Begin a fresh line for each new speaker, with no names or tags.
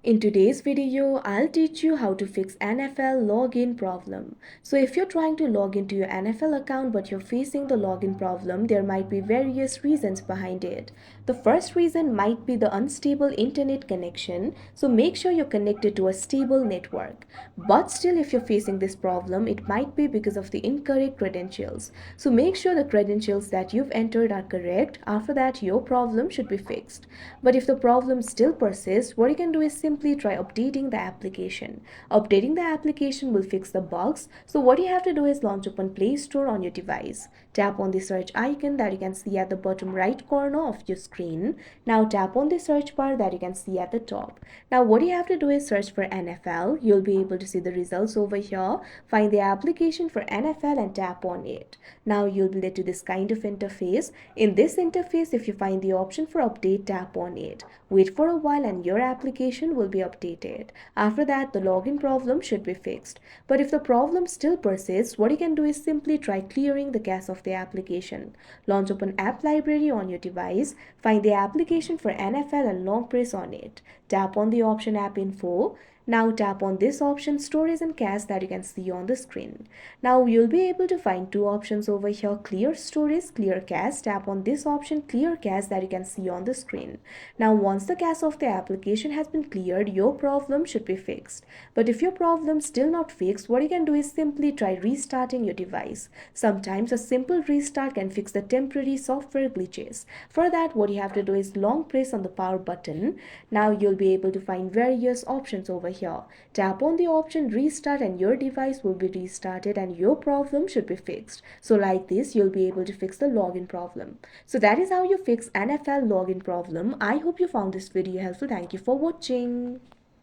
In today's video, I'll teach you how to fix NFL login problem. So if you're trying to log into your NFL account but you're facing the login problem, there might be various reasons behind it. The first reason might be the unstable internet connection, so make sure you're connected to a stable network. But still, if you're facing this problem, it might be because of the incorrect credentials. So make sure the credentials that you've entered are correct. After that, your problem should be fixed. But if the problem still persists, what you can do is simply try updating the application. Updating the application will fix the bugs. So what you have to do is launch open Play Store on your device. Tap on the search icon that you can see at the bottom right corner of your screen. Now tap on the search bar that you can see at the top. Now what you have to do is search for NFL. You'll be able to see the results over here. Find the application for NFL and tap on it. Now you'll be led to this kind of interface. In this interface, if you find the option for update, tap on it. Wait for a while and your application will be updated. After that, the login problem should be fixed. But if the problem still persists, what you can do is simply try clearing the cache of the application. Launch open app library on your device, find the application for NFL and long press on it. Tap on the option app info. Now tap on this option storage and cache that you can see on the screen. Now you'll be able to find two options over here, clear storage, clear cache. Tap on this option clear cache that you can see on the screen. Now once the cache of the application has been cleared, your problem should be fixed. But if your problem still not fixed, what you can do is simply try restarting your device. Sometimes a simple restart can fix the temporary software glitches. For that, what you have to do is long press on the power button. Now you'll be able to find various options over here. Tap on the option restart and your device will be restarted and your problem should be fixed. So like this, you'll be able to fix the login problem. So that is how you fix NFL login problem. I hope you found this video helpful. Thank you for watching.